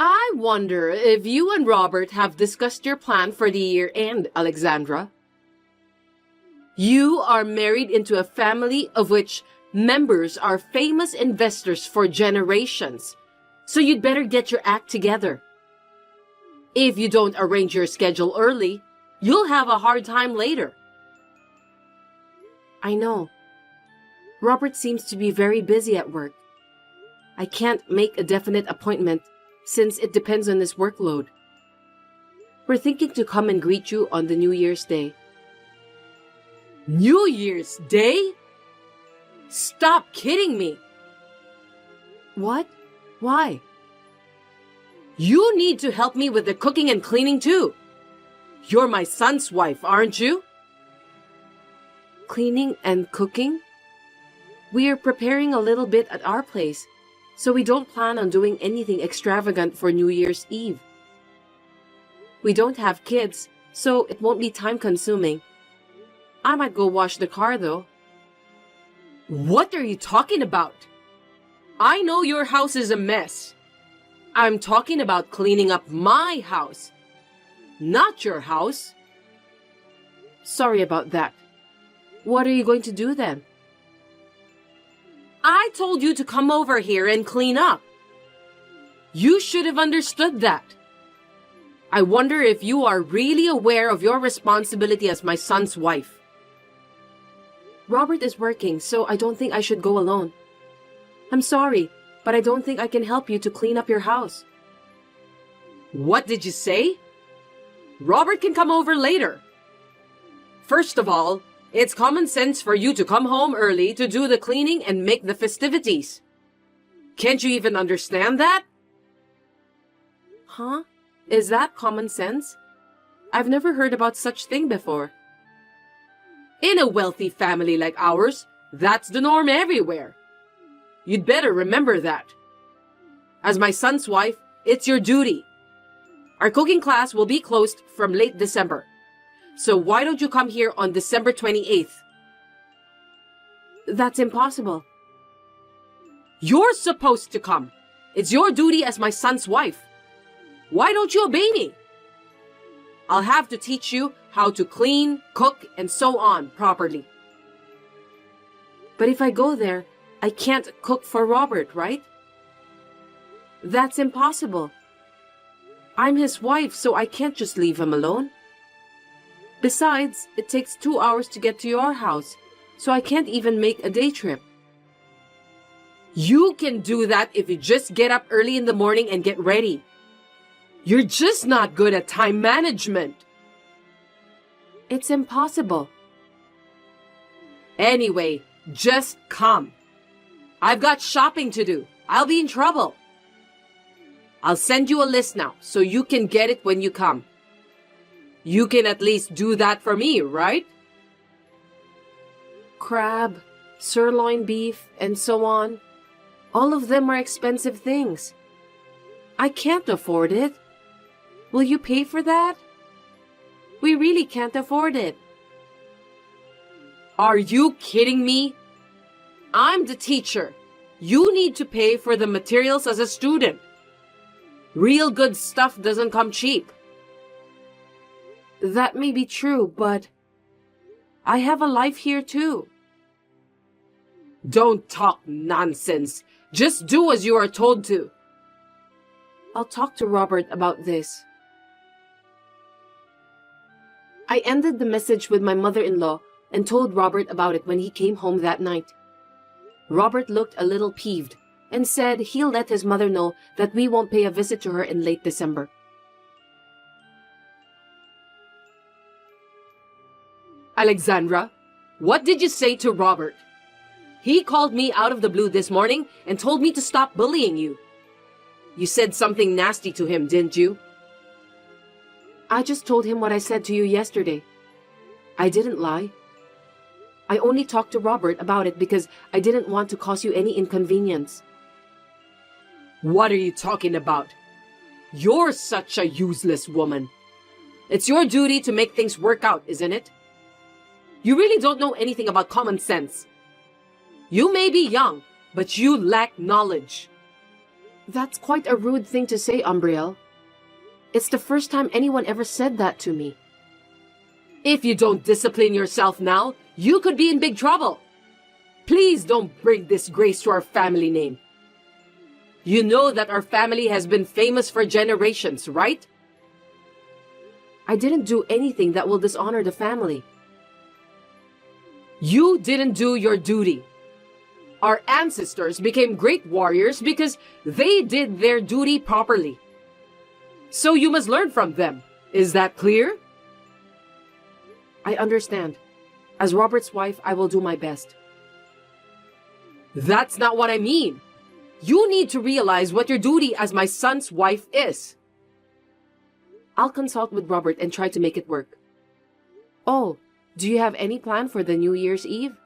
I wonder if you and Robert have discussed your plan for the year end, Alexandra. You are married into a family of which members are famous investors for generations, so you'd better get your act together. If you don't arrange your schedule early, you'll have a hard time later. I know. Robert seems to be very busy at work. I can't make a definite appointment since it depends on his workload. We're thinking to come and greet you on the New Year's Day. New Year's Day? Stop kidding me! What? Why? You need to help me with the cooking and cleaning too. You're my son's wife, aren't you? Cleaning and cooking? We are preparing a little bit at our place, so we don't plan on doing anything extravagant for New Year's Eve. We don't have kids, so it won't be time-consuming. I might go wash the car, though. What are you talking about? I know your house is a mess. I'm talking about cleaning up my house, not your house. Sorry about that. What are you going to do then? I told you to come over here and clean up. You should have understood that. I wonder if you are really aware of your responsibility as my son's wife. Robert is working, so I don't think I should go alone. I'm sorry, but I don't think I can help you to clean up your house. What did you say? Robert can come over later. First of all, it's common sense for you to come home early to do the cleaning and make the festivities. Can't you even understand that? Huh? Is that common sense? I've never heard about such thing before. In a wealthy family like ours, that's the norm everywhere. You'd better remember that. As my son's wife, it's your duty. Our cooking class will be closed from late December. So why don't you come here on December 28th? That's impossible. You're supposed to come. It's your duty as my son's wife. Why don't you obey me? I'll have to teach you how to clean, cook, and so on properly. But if I go there, I can't cook for Robert, right? That's impossible. I'm his wife, so I can't just leave him alone. Besides, it takes 2 hours to get to your house, so I can't even make a day trip. You can do that if you just get up early in the morning and get ready. You're just not good at time management. It's impossible. Anyway, just come. I've got shopping to do. I'll be in trouble. I'll send you a list now so you can get it when you come. You can at least do that for me, right? Crab, sirloin beef, and so on. All of them are expensive things. I can't afford it. Will you pay for that? We really can't afford it. Are you kidding me? I'm the teacher. You need to pay for the materials as a student. Real good stuff doesn't come cheap. That may be true, but I have a life here too. Don't talk nonsense. Just do as you are told to. I'll talk to Robert about this. I ended the message with my mother-in-law and told Robert about it when he came home that night. Robert looked a little peeved and said he'll let his mother know that we won't pay a visit to her in late December. Alexandra, what did you say to Robert? He called me out of the blue this morning and told me to stop bullying you. You said something nasty to him, didn't you? I just told him what I said to you yesterday. I didn't lie. I only talked to Robert about it because I didn't want to cause you any inconvenience. What are you talking about? You're such a useless woman. It's your duty to make things work out, isn't it? You really don't know anything about common sense. You may be young, but you lack knowledge. That's quite a rude thing to say, Umbriel. It's the first time anyone ever said that to me. If you don't discipline yourself now, you could be in big trouble. Please don't bring disgrace to our family name. You know that our family has been famous for generations, right? I didn't do anything that will dishonor the family. You didn't do your duty. Our ancestors became great warriors because they did their duty properly. So you must learn from them. Is that clear? I understand. As Robert's wife, I will do my best. That's not what I mean. You need to realize what your duty as my son's wife is. I'll consult with Robert and try to make it work. Oh, do you have any plan for the New Year's Eve?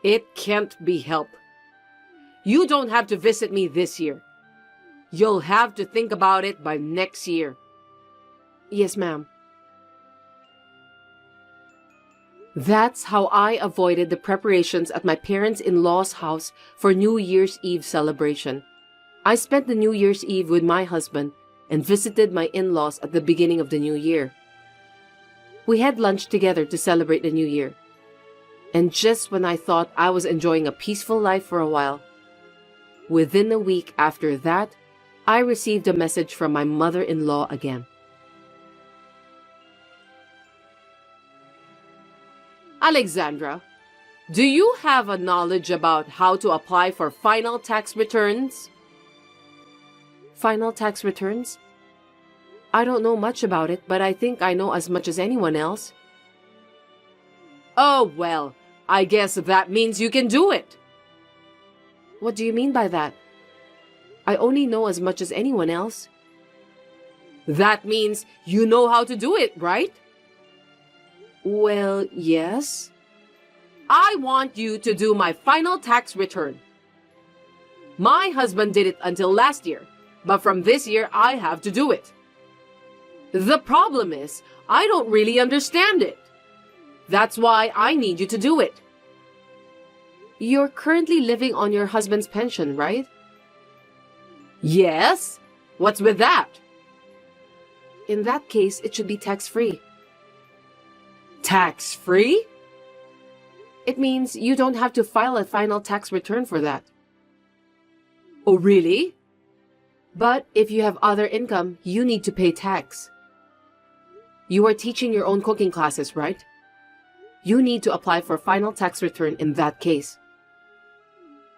It can't be helped. You don't have to visit me this year. You'll have to think about it by next year. Yes, ma'am. That's how I avoided the preparations at my parents-in-law's house for New Year's Eve celebration. I spent the New Year's Eve with my husband and visited my in-laws at the beginning of the new year. We had lunch together to celebrate the new year. And just when I thought I was enjoying a peaceful life for a while, within a week after that, I received a message from my mother-in-law again. Alexandra, do you have a knowledge about how to apply for final tax returns? Final tax returns? I don't know much about it, but I think I know as much as anyone else. Oh, well, I guess that means you can do it. What do you mean by that? I only know as much as anyone else. That means you know how to do it, right? Well, yes. I want you to do my final tax return. My husband did it until last year, but from this year I have to do it. The problem is, I don't really understand it. That's why I need you to do it. You're currently living on your husband's pension, right? Yes. What's with that? In that case, it should be tax-free. Tax-free? It means you don't have to file a final tax return for that. Oh, really? But if you have other income, you need to pay tax. You are teaching your own cooking classes, right? You need to apply for final tax return in that case.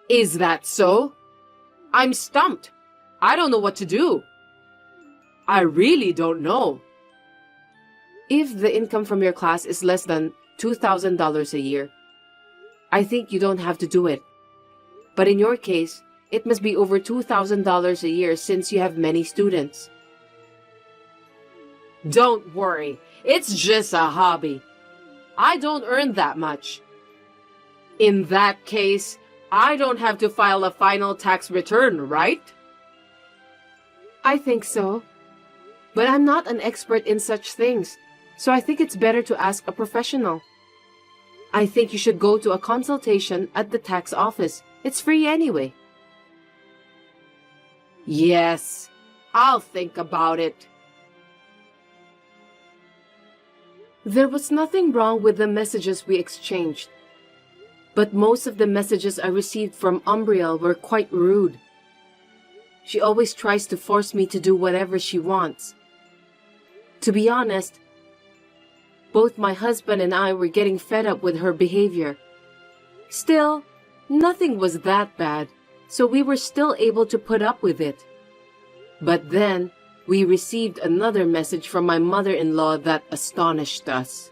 Is that so? I'm stumped. I don't know what to do. I really don't know. If the income from your class is less than $2,000 a year, I think you don't have to do it. But in your case, it must be over $2,000 a year since you have many students. Don't worry, it's just a hobby. I don't earn that much. In that case, I don't have to file a final tax return, right? I think so. But I'm not an expert in such things, so I think it's better to ask a professional. I think you should go to a consultation at the tax office. It's free anyway. Yes, I'll think about it. There was nothing wrong with the messages we exchanged, but most of the messages I received from Umbriel were quite rude. She always tries to force me to do whatever she wants. To be honest, both my husband and I were getting fed up with her behavior. Still, nothing was that bad, so we were still able to put up with it. But then, we received another message from my mother-in-law that astonished us.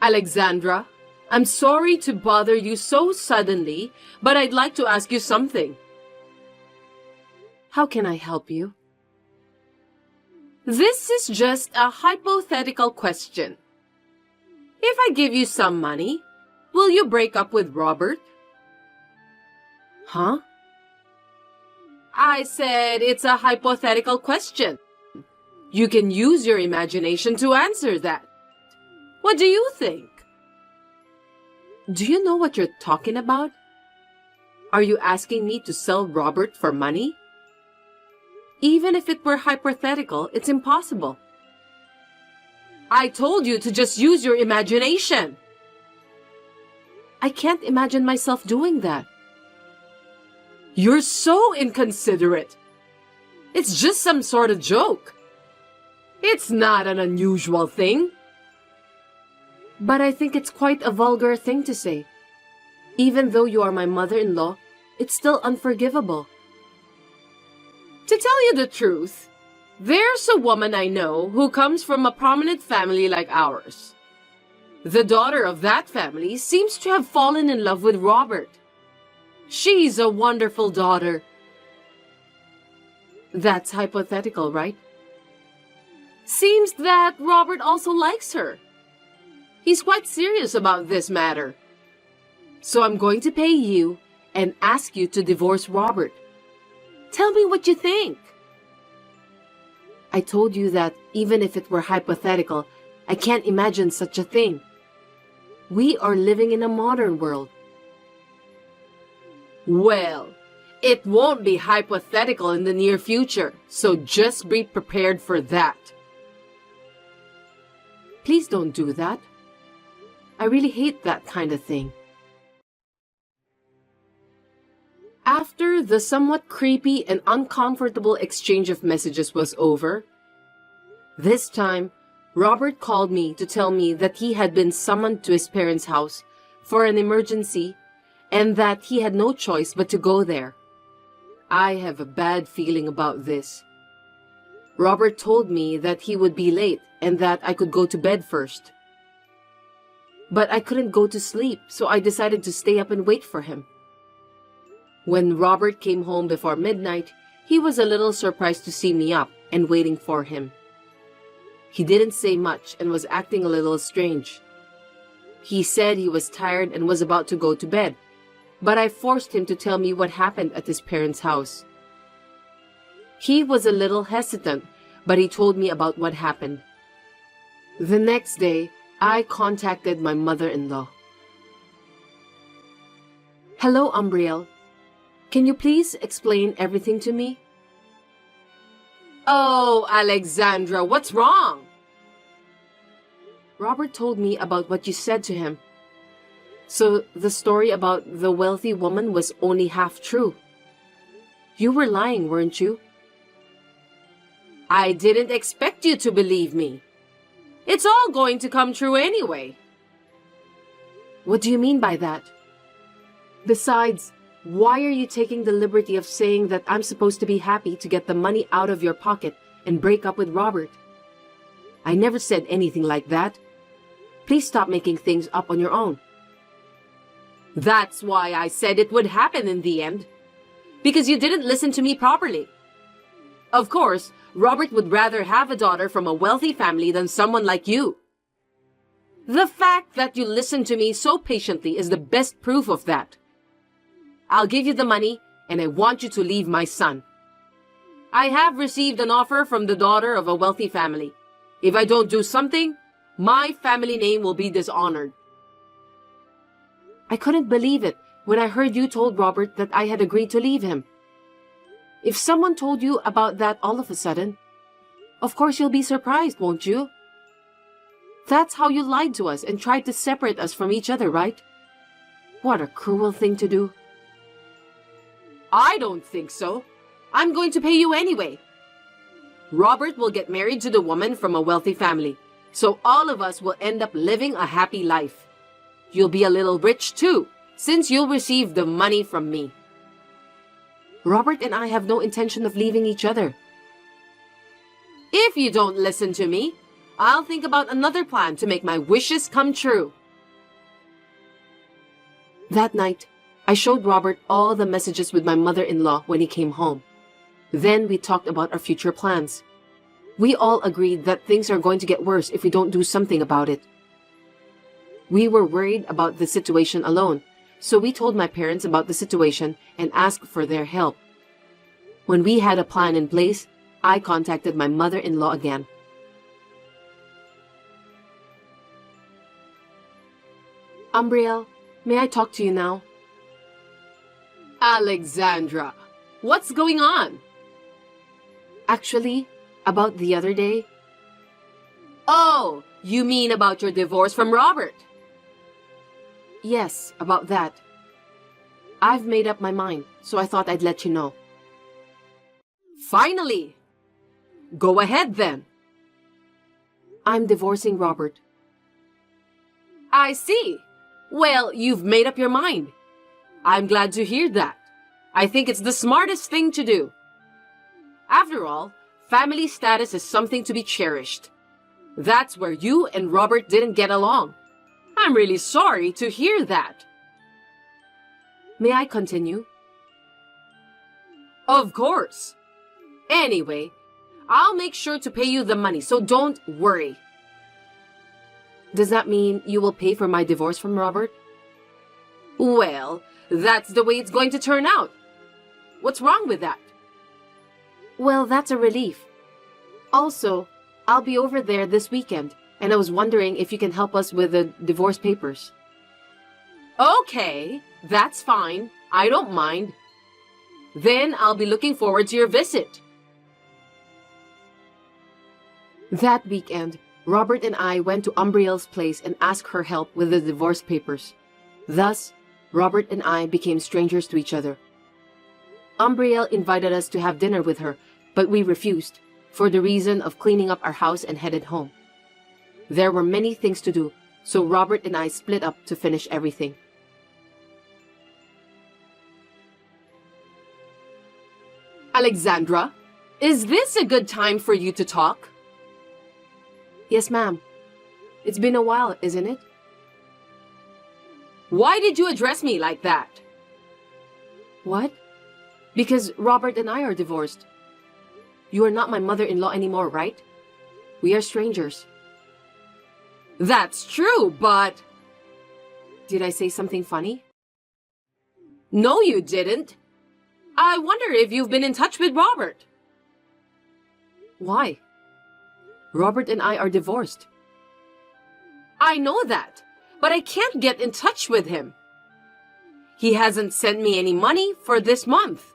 Alexandra, I'm sorry to bother you so suddenly, but I'd like to ask you something. How can I help you? This is just a hypothetical question. If I give you some money, will you break up with Robert? Huh? I said it's a hypothetical question. You can use your imagination to answer that. What do you think? Do you know what you're talking about? Are you asking me to sell Robert for money? Even if it were hypothetical, it's impossible. I told you to just use your imagination. I can't imagine myself doing that. You're so inconsiderate. It's just some sort of joke. It's not an unusual thing. But I think it's quite a vulgar thing to say. Even though you are my mother-in-law, it's still unforgivable. To tell you the truth, there's a woman I know who comes from a prominent family like ours. The daughter of that family seems to have fallen in love with Robert. She's a wonderful daughter. That's hypothetical, right? Seems that Robert also likes her. He's quite serious about this matter. So I'm going to pay you and ask you to divorce Robert. Tell me what you think. I told you that even if it were hypothetical, I can't imagine such a thing. We are living in a modern world. Well, it won't be hypothetical in the near future, so just be prepared for that. Please don't do that. I really hate that kind of thing. After the somewhat creepy and uncomfortable exchange of messages was over, this time, Robert called me to tell me that he had been summoned to his parents' house for an emergency and that he had no choice but to go there. I have a bad feeling about this. Robert told me that he would be late and that I could go to bed first. But I couldn't go to sleep, so I decided to stay up and wait for him. When Robert came home before midnight, he was a little surprised to see me up and waiting for him. He didn't say much and was acting a little strange. He said he was tired and was about to go to bed, but I forced him to tell me what happened at his parents' house. He was a little hesitant, but he told me about what happened. The next day, I contacted my mother-in-law. Hello, Umbriel. Can you please explain everything to me? Oh, Alexandra, what's wrong? Robert told me about what you said to him. So the story about the wealthy woman was only half true. You were lying, weren't you? I didn't expect you to believe me. It's all going to come true anyway. What do you mean by that? Besides, why are you taking the liberty of saying that I'm supposed to be happy to get the money out of your pocket and break up with Robert? I never said anything like that. Please stop making things up on your own. That's why I said it would happen in the end. Because you didn't listen to me properly. Of course, Robert would rather have a daughter from a wealthy family than someone like you. The fact that you listened to me so patiently is the best proof of that. I'll give you the money, and I want you to leave my son. I have received an offer from the daughter of a wealthy family. If I don't do something, my family name will be dishonored. I couldn't believe it when I heard you told Robert that I had agreed to leave him. If someone told you about that all of a sudden, of course you'll be surprised, won't you? That's how you lied to us and tried to separate us from each other, right? What a cruel thing to do. I don't think so. I'm going to pay you anyway. Robert will get married to the woman from a wealthy family, so all of us will end up living a happy life. You'll be a little rich too, since you'll receive the money from me. Robert and I have no intention of leaving each other. If you don't listen to me, I'll think about another plan to make my wishes come true. That night, I showed Robert all the messages with my mother-in-law when he came home. Then we talked about our future plans. We all agreed that things are going to get worse if we don't do something about it. We were worried about the situation alone, so we told my parents about the situation and asked for their help. When we had a plan in place, I contacted my mother-in-law again. Umbriel, May I talk to you now? Alexandra, what's going on? Actually, about the other day. Oh, you mean about your divorce from Robert? Yes, about that. I've made up my mind, so I thought I'd let you know. Finally! Go ahead then. I'm divorcing Robert. I see. Well, you've made up your mind. I'm glad to hear that. I think it's the smartest thing to do. After all, family status is something to be cherished. That's where you and Robert didn't get along. I'm really sorry to hear that. May I continue? Of course. Anyway, I'll make sure to pay you the money, so don't worry. Does that mean you will pay for my divorce from Robert? Well, that's the way it's going to turn out. What's wrong with that? Well, that's a relief. Also, I'll be over there this weekend, and I was wondering if you can help us with the divorce papers. Okay, that's fine. I don't mind. Then I'll be looking forward to your visit. That weekend, Robert and I went to Umbriel's place and asked her help with the divorce papers. Thus, Robert and I became strangers to each other. Umbriel invited us to have dinner with her, but we refused, for the reason of cleaning up our house and headed home. There were many things to do, so Robert and I split up to finish everything. Alexandra, is this a good time for you to talk? Yes, ma'am. It's been a while, isn't it? Why did you address me like that? What? Because Robert and I are divorced. You are not my mother-in-law anymore, right? We are strangers. That's true, but... Did I say something funny? No, you didn't. I wonder if you've been in touch with Robert. Why? Robert and I are divorced. I know that, but I can't get in touch with him. He hasn't sent me any money for this month.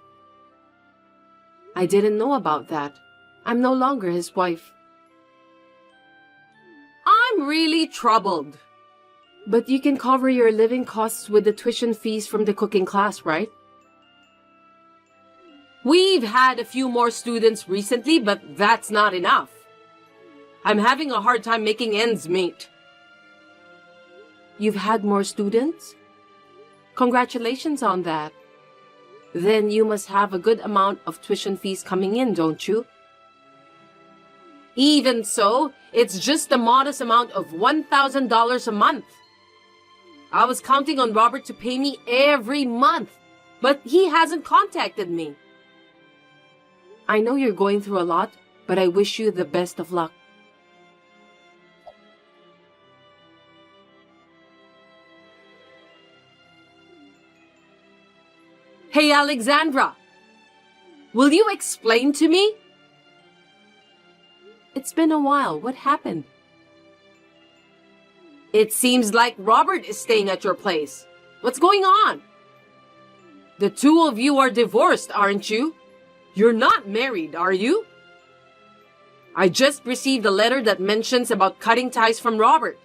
I didn't know about that. I'm no longer his wife. I'm really troubled. But you can cover your living costs with the tuition fees from the cooking class, right? We've had a few more students recently, but that's not enough. I'm having a hard time making ends meet. You've had more students? Congratulations on that. Then you must have a good amount of tuition fees coming in, don't you? Even so, it's just a modest amount of $1,000 a month. I was counting on Robert to pay me every month, but he hasn't contacted me. I know you're going through a lot, but I wish you the best of luck. Hey, Alexandra! Will you explain to me? It's been a while. What happened? It seems like Robert is staying at your place. What's going on? The two of you are divorced, aren't you? You're not married, are you? I just received a letter that mentions about cutting ties from Robert.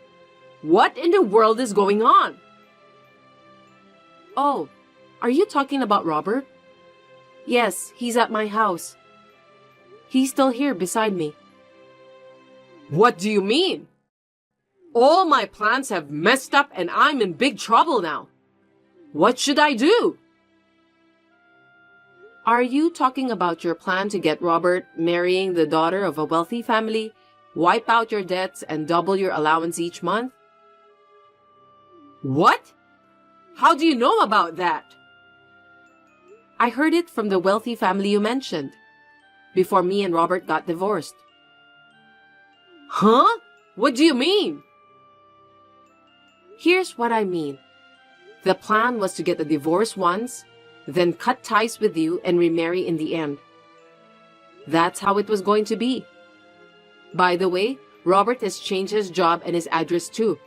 What in the world is going on? Oh, are you talking about Robert? Yes, he's at my house. He's still here beside me. What do you mean? All my plans have messed up and I'm in big trouble now. What should I do? Are you talking about your plan to get Robert marrying the daughter of a wealthy family, wipe out your debts, and double your allowance each month? What? How do you know about that? I heard it from the wealthy family you mentioned, before me and Robert got divorced. Huh? What do you mean? Here's what I mean. The plan was to get a divorce once, then cut ties with you and remarry in the end. That's how it was going to be. By the way, Robert has changed his job and his address too.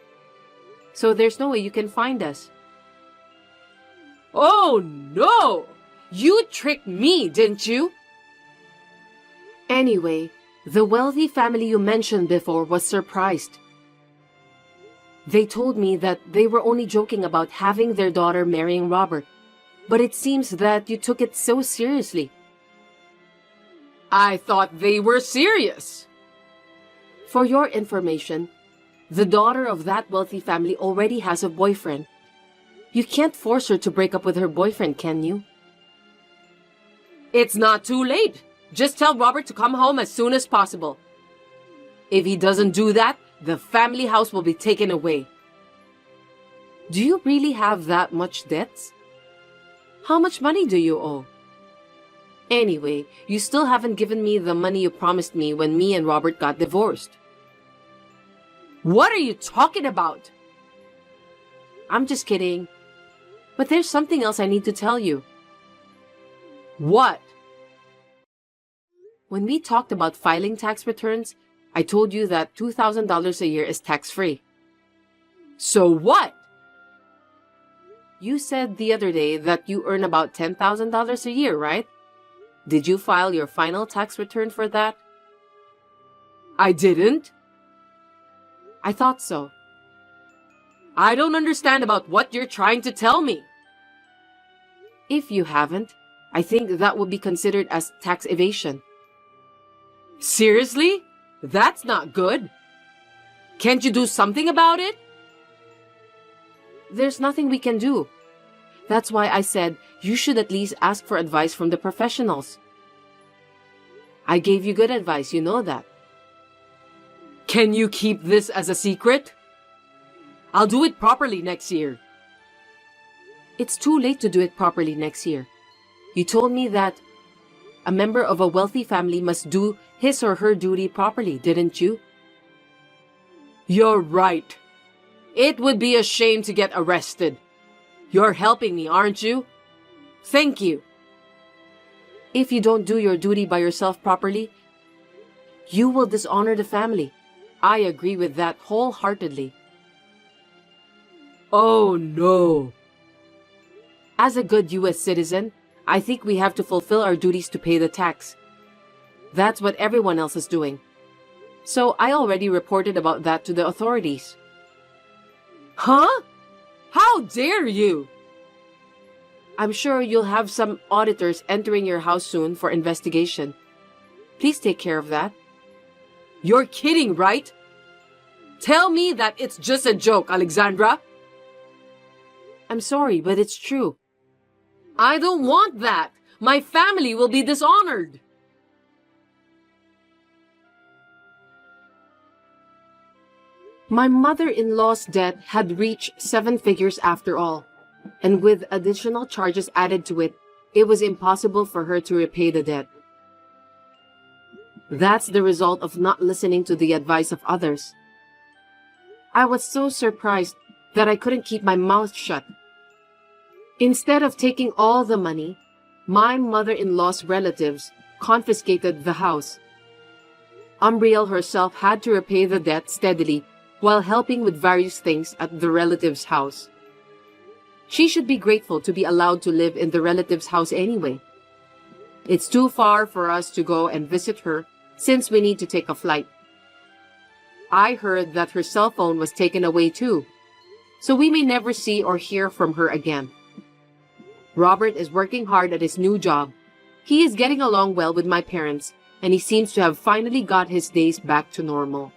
So there's no way you can find us. Oh no! You tricked me, didn't you? Anyway, the wealthy family you mentioned before was surprised. They told me that they were only joking about having their daughter marrying Robert, but it seems that you took it so seriously. I thought they were serious. For your information, the daughter of that wealthy family already has a boyfriend. You can't force her to break up with her boyfriend, can you? It's not too late. Just tell Robert to come home as soon as possible. If he doesn't do that, the family house will be taken away. Do you really have that much debts? How much money do you owe? Anyway, you still haven't given me the money you promised me when me and Robert got divorced. What are you talking about? I'm just kidding. But there's something else I need to tell you. What? When we talked about filing tax returns, I told you that $2,000 a year is tax-free. So what? You said the other day that you earn about $10,000 a year, right? Did you file your final tax return for that? I didn't. I thought so. I don't understand about what you're trying to tell me. If you haven't, I think that would be considered as tax evasion. Seriously? That's not good. Can't you do something about it? There's nothing we can do. That's why I said you should at least ask for advice from the professionals. I gave you good advice, you know that. Can you keep this as a secret? I'll do it properly next year. It's too late to do it properly next year. You told me that a member of a wealthy family must do his or her duty properly, didn't you? You're right. It would be a shame to get arrested. You're helping me, aren't you? Thank you. If you don't do your duty by yourself properly, you will dishonor the family. I agree with that wholeheartedly. Oh no. As a good U.S. citizen, I think we have to fulfill our duties to pay the tax. That's what everyone else is doing. So I already reported about that to the authorities. Huh? How dare you? I'm sure you'll have some auditors entering your house soon for investigation. Please take care of that. You're kidding, right? Tell me that it's just a joke, Alexandra. I'm sorry, but it's true. I don't want that. My family will be dishonored. My mother-in-law's debt had reached 7 figures after all, and with additional charges added to it, it was impossible for her to repay the debt. That's the result of not listening to the advice of others. I was so surprised that I couldn't keep my mouth shut. Instead of taking all the money, my mother-in-law's relatives confiscated the house. Umbriel herself had to repay the debt steadily while helping with various things at the relative's house. She should be grateful to be allowed to live in the relative's house anyway. It's too far for us to go and visit her since we need to take a flight. I heard that her cell phone was taken away too, so we may never see or hear from her again. Robert is working hard at his new job. He is getting along well with my parents, and he seems to have finally got his days back to normal.